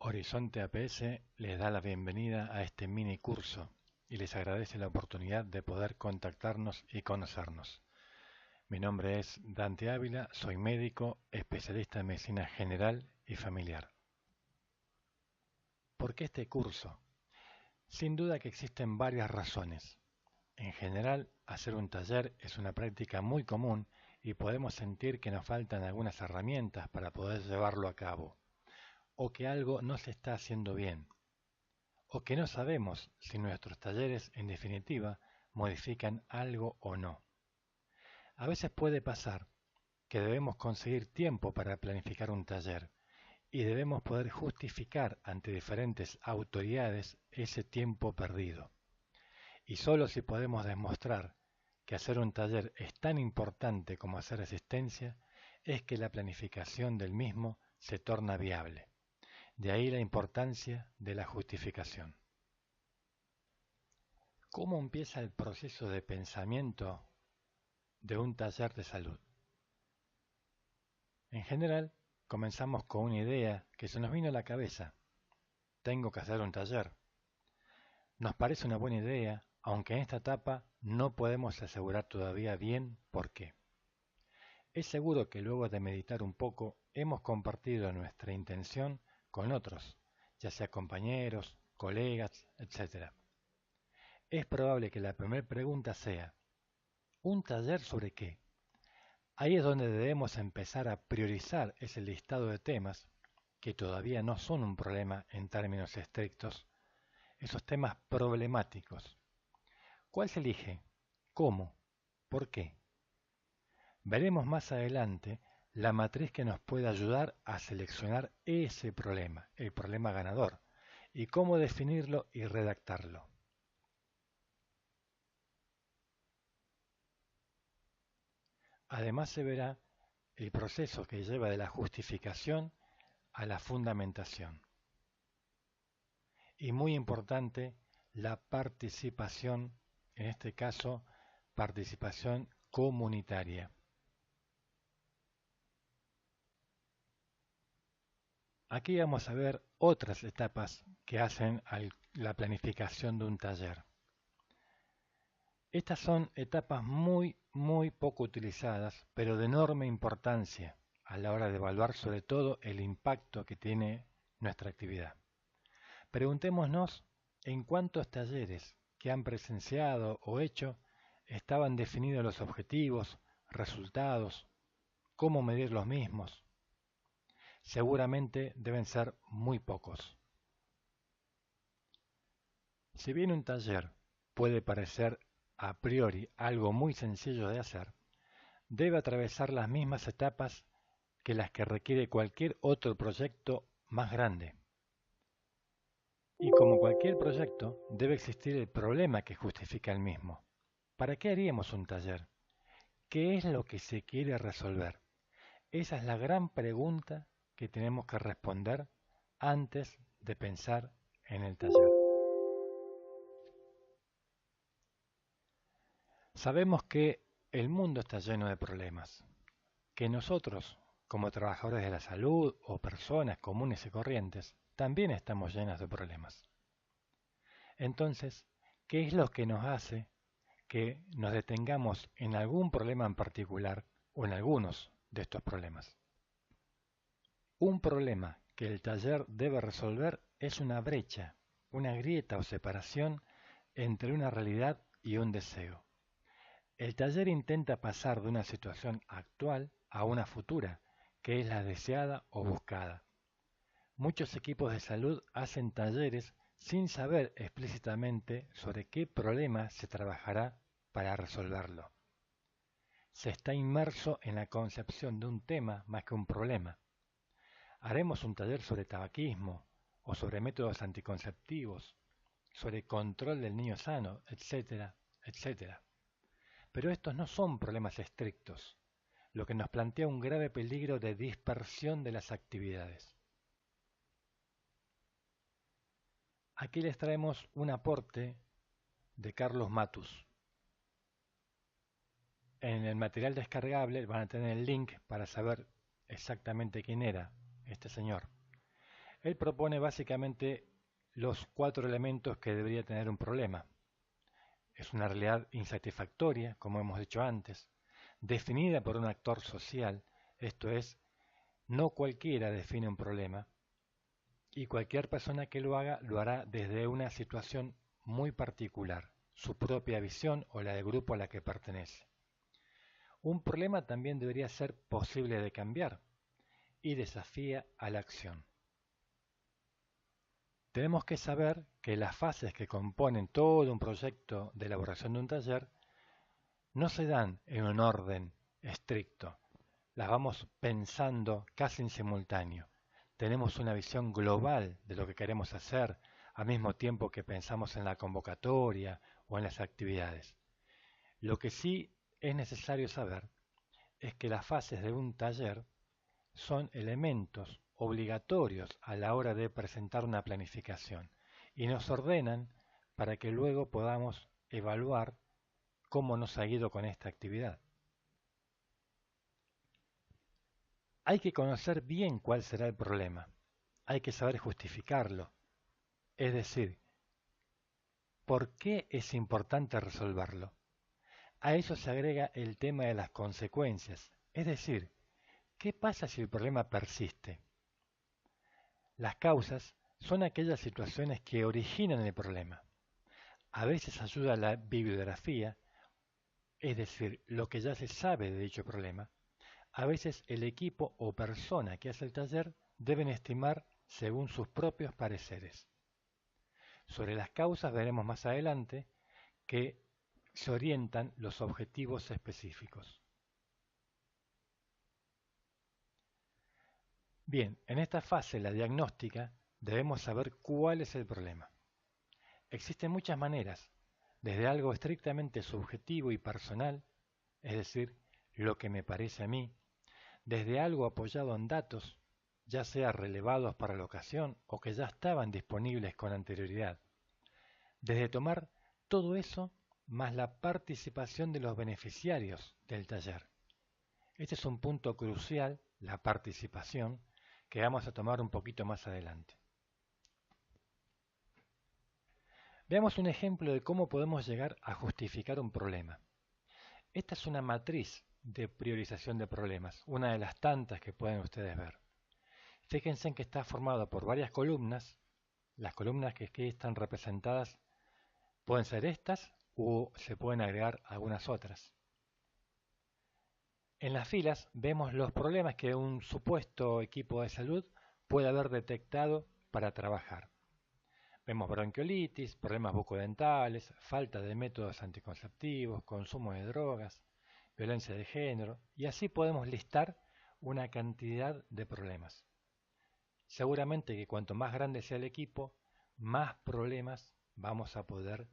Horizonte APS les da la bienvenida a este mini curso y les agradece la oportunidad de poder contactarnos y conocernos. Mi nombre es Dante Ávila, soy médico, especialista en medicina general y familiar. ¿Por qué este curso? Sin duda que existen varias razones. En general, hacer un taller es una práctica muy común y podemos sentir que nos faltan algunas herramientas para poder llevarlo a cabo, o que algo no se está haciendo bien, o que no sabemos si nuestros talleres, en definitiva, modifican algo o no. A veces puede pasar que debemos conseguir tiempo para planificar un taller y debemos poder justificar ante diferentes autoridades ese tiempo perdido. Y solo si podemos demostrar que hacer un taller es tan importante como hacer asistencia, es que la planificación del mismo se torna viable. De ahí la importancia de la justificación. ¿Cómo empieza el proceso de pensamiento de un taller de salud? En general, comenzamos con una idea que se nos vino a la cabeza. Tengo que hacer un taller. Nos parece una buena idea, aunque en esta etapa no podemos asegurar todavía bien por qué. Es seguro que luego de meditar un poco hemos compartido nuestra intención con otros, ya sea compañeros, colegas, etc. Es probable que la primera pregunta sea, ¿un taller sobre qué? Ahí es donde debemos empezar a priorizar ese listado de temas, que todavía no son un problema en términos estrictos, esos temas problemáticos. ¿Cuál se elige? ¿Cómo? ¿Por qué? Veremos más adelante la matriz que nos puede ayudar a seleccionar ese problema, el problema ganador, y cómo definirlo y redactarlo. Además se verá el proceso que lleva de la justificación a la fundamentación. Y muy importante, la participación, en este caso, participación comunitaria. Aquí vamos a ver otras etapas que hacen a la planificación de un taller. Estas son etapas muy poco utilizadas, pero de enorme importancia a la hora de evaluar sobre todo el impacto que tiene nuestra actividad. Preguntémonos en cuántos talleres que han presenciado o hecho estaban definidos los objetivos, resultados, cómo medir los mismos. Seguramente deben ser muy pocos. Si bien un taller puede parecer a priori algo muy sencillo de hacer, debe atravesar las mismas etapas que las que requiere cualquier otro proyecto más grande. Y como cualquier proyecto, debe existir el problema que justifica el mismo. ¿Para qué haríamos un taller? ¿Qué es lo que se quiere resolver? Esa es la gran pregunta que tenemos que responder antes de pensar en el taller. Sabemos que el mundo está lleno de problemas, que nosotros, como trabajadores de la salud o personas comunes y corrientes, también estamos llenos de problemas. Entonces, ¿qué es lo que nos hace que nos detengamos en algún problema en particular o en algunos de estos problemas? Un problema que el taller debe resolver es una brecha, una grieta o separación entre una realidad y un deseo. El taller intenta pasar de una situación actual a una futura, que es la deseada o buscada. Muchos equipos de salud hacen talleres sin saber explícitamente sobre qué problema se trabajará para resolverlo. Se está inmerso en la concepción de un tema más que un problema. Haremos un taller sobre tabaquismo o sobre métodos anticonceptivos, sobre control del niño sano, etcétera, etcétera. Pero estos no son problemas estrictos, lo que nos plantea un grave peligro de dispersión de las actividades. Aquí les traemos un aporte de Carlos Matus. En el material descargable van a tener el link para saber exactamente quién era este señor. Él propone básicamente los 4 elementos que debería tener un problema. Es una realidad insatisfactoria, como hemos dicho antes, definida por un actor social, esto es, no cualquiera define un problema, y cualquier persona que lo haga lo hará desde una situación muy particular, su propia visión o la del grupo a la que pertenece. Un problema también debería ser posible de cambiar y desafía a la acción. Tenemos que saber que las fases que componen todo un proyecto de elaboración de un taller no se dan en un orden estricto, las vamos pensando casi en simultáneo. Tenemos una visión global de lo que queremos hacer al mismo tiempo que pensamos en la convocatoria o en las actividades. Lo que sí es necesario saber es que las fases de un taller son elementos obligatorios a la hora de presentar una planificación y nos ordenan para que luego podamos evaluar cómo nos ha ido con esta actividad. Hay que conocer bien cuál será el problema, hay que saber justificarlo, es decir, ¿por qué es importante resolverlo? A eso se agrega el tema de las consecuencias, es decir, ¿qué pasa si el problema persiste? Las causas son aquellas situaciones que originan el problema. A veces ayuda la bibliografía, es decir, lo que ya se sabe de dicho problema. A veces el equipo o persona que hace el taller deben estimar según sus propios pareceres. Sobre las causas veremos más adelante que se orientan los objetivos específicos. Bien, en esta fase, la diagnóstica, debemos saber cuál es el problema. Existen muchas maneras, desde algo estrictamente subjetivo y personal, es decir, lo que me parece a mí, desde algo apoyado en datos, ya sea relevados para la ocasión o que ya estaban disponibles con anterioridad, desde tomar todo eso más la participación de los beneficiarios del taller. Este es un punto crucial, la participación, que vamos a tomar un poquito más adelante. Veamos un ejemplo de cómo podemos llegar a justificar un problema. Esta es una matriz de priorización de problemas, una de las tantas que pueden ustedes ver. Fíjense en que está formado por varias columnas. Las columnas que aquí están representadas pueden ser estas o se pueden agregar algunas otras. En las filas vemos los problemas que un supuesto equipo de salud puede haber detectado para trabajar. Vemos bronquiolitis, problemas bucodentales, falta de métodos anticonceptivos, consumo de drogas, violencia de género, y así podemos listar una cantidad de problemas. Seguramente que cuanto más grande sea el equipo, más problemas vamos a poder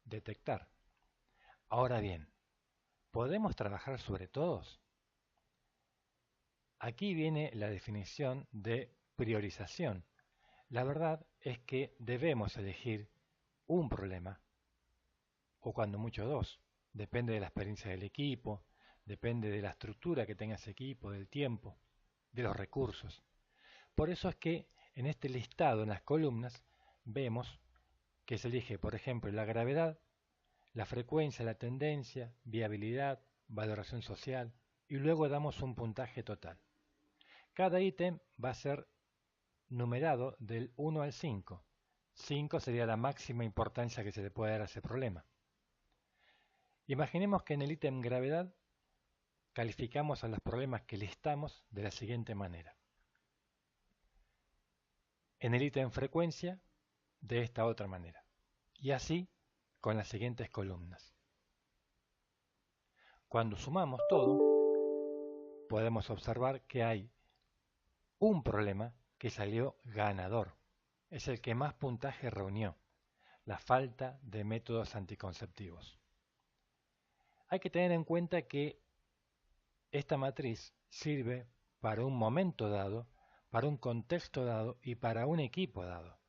detectar. Ahora bien, ¿podemos trabajar sobre todos? Aquí viene la definición de priorización. La verdad es que debemos elegir un problema, o cuando mucho dos. Depende de la experiencia del equipo, depende de la estructura que tenga ese equipo, del tiempo, de los recursos. Por eso es que en este listado, en las columnas, vemos que se elige, por ejemplo, la gravedad, la frecuencia, la tendencia, viabilidad, valoración social, y luego damos un puntaje total. Cada ítem va a ser numerado del 1 al 5. 5 sería la máxima importancia que se le puede dar a ese problema. Imaginemos que en el ítem gravedad calificamos a los problemas que listamos de la siguiente manera. En el ítem frecuencia, de esta otra manera. Y así con las siguientes columnas. Cuando sumamos todo, podemos observar que hay un problema que salió ganador. Es el que más puntaje reunió, la falta de métodos anticonceptivos. Hay que tener en cuenta que esta matriz sirve para un momento dado, para un contexto dado y para un equipo dado.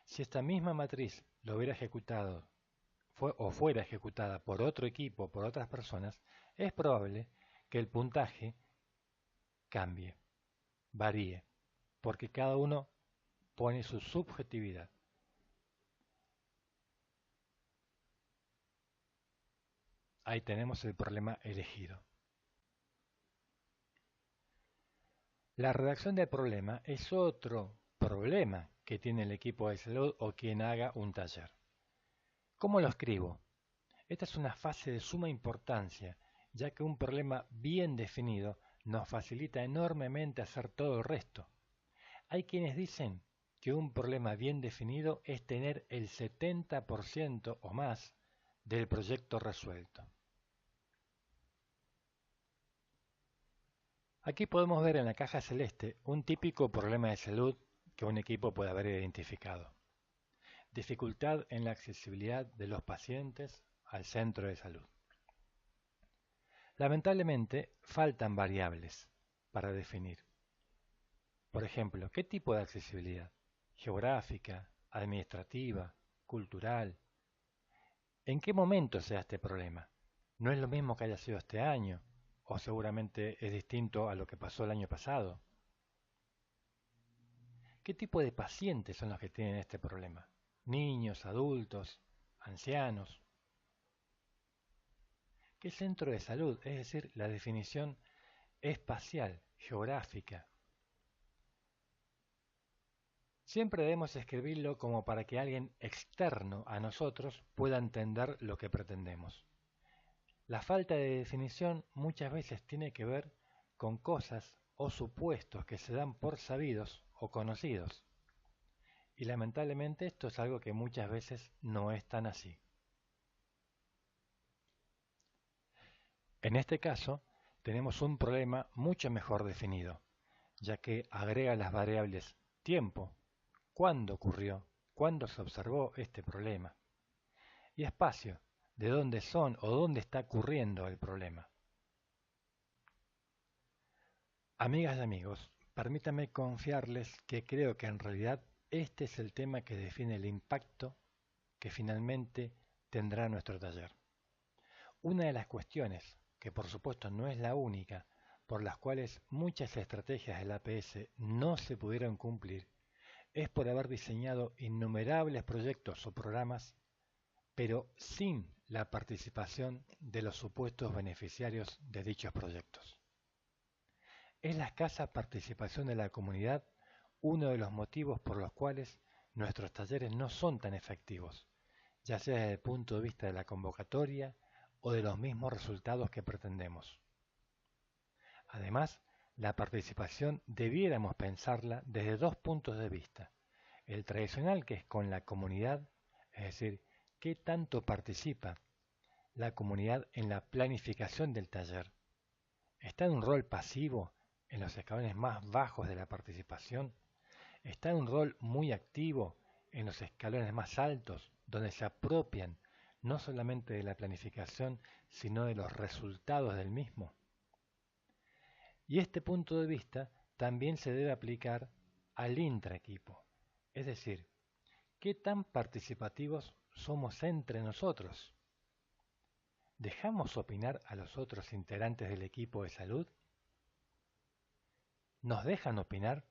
Si esta misma matriz lo hubiera ejecutado o fuera ejecutada por otro equipo, por otras personas, es probable que el puntaje cambie, varíe, porque cada uno pone su subjetividad. Ahí tenemos el problema elegido. La redacción del problema es otro problema que tiene el equipo de salud o quien haga un taller. ¿Cómo lo escribo? Esta es una fase de suma importancia, ya que un problema bien definido nos facilita enormemente hacer todo el resto. Hay quienes dicen que un problema bien definido es tener el 70% o más del proyecto resuelto. Aquí podemos ver en la caja celeste un típico problema de salud que un equipo puede haber identificado. Dificultad en la accesibilidad de los pacientes al centro de salud. Lamentablemente, faltan variables para definir. Por ejemplo, ¿qué tipo de accesibilidad? ¿Geográfica, administrativa, cultural? ¿En qué momento se da este problema? ¿No es lo mismo que haya sido este año? ¿O seguramente es distinto a lo que pasó el año pasado? ¿Qué tipo de pacientes son los que tienen este problema? ¿Niños, adultos, ancianos? ¿Qué centro de salud? Es decir, la definición espacial, geográfica. Siempre debemos escribirlo como para que alguien externo a nosotros pueda entender lo que pretendemos. La falta de definición muchas veces tiene que ver con cosas o supuestos que se dan por sabidos o conocidos. Y lamentablemente esto es algo que muchas veces no es tan así. En este caso, tenemos un problema mucho mejor definido, ya que agrega las variables tiempo, cuándo ocurrió, cuándo se observó este problema, y espacio, de dónde son o dónde está ocurriendo el problema. Amigas y amigos, permítanme confiarles que creo que en realidad este es el tema que define el impacto que finalmente tendrá nuestro taller. Una de las cuestiones, que por supuesto no es la única, por las cuales muchas estrategias del APS no se pudieron cumplir, es por haber diseñado innumerables proyectos o programas, pero sin la participación de los supuestos beneficiarios de dichos proyectos. Es la escasa participación de la comunidad uno de los motivos por los cuales nuestros talleres no son tan efectivos, ya sea desde el punto de vista de la convocatoria o de los mismos resultados que pretendemos. Además, la participación debiéramos pensarla desde dos puntos de vista. El tradicional, que es con la comunidad, es decir, qué tanto participa la comunidad en la planificación del taller. ¿Está en un rol pasivo en los escalones más bajos de la participación? ¿Está en un rol muy activo en los escalones más altos, donde se apropian no solamente de la planificación, sino de los resultados del mismo? Y este punto de vista también se debe aplicar al intraequipo, es decir, ¿qué tan participativos somos entre nosotros? ¿Dejamos opinar a los otros integrantes del equipo de salud? ¿Nos dejan opinar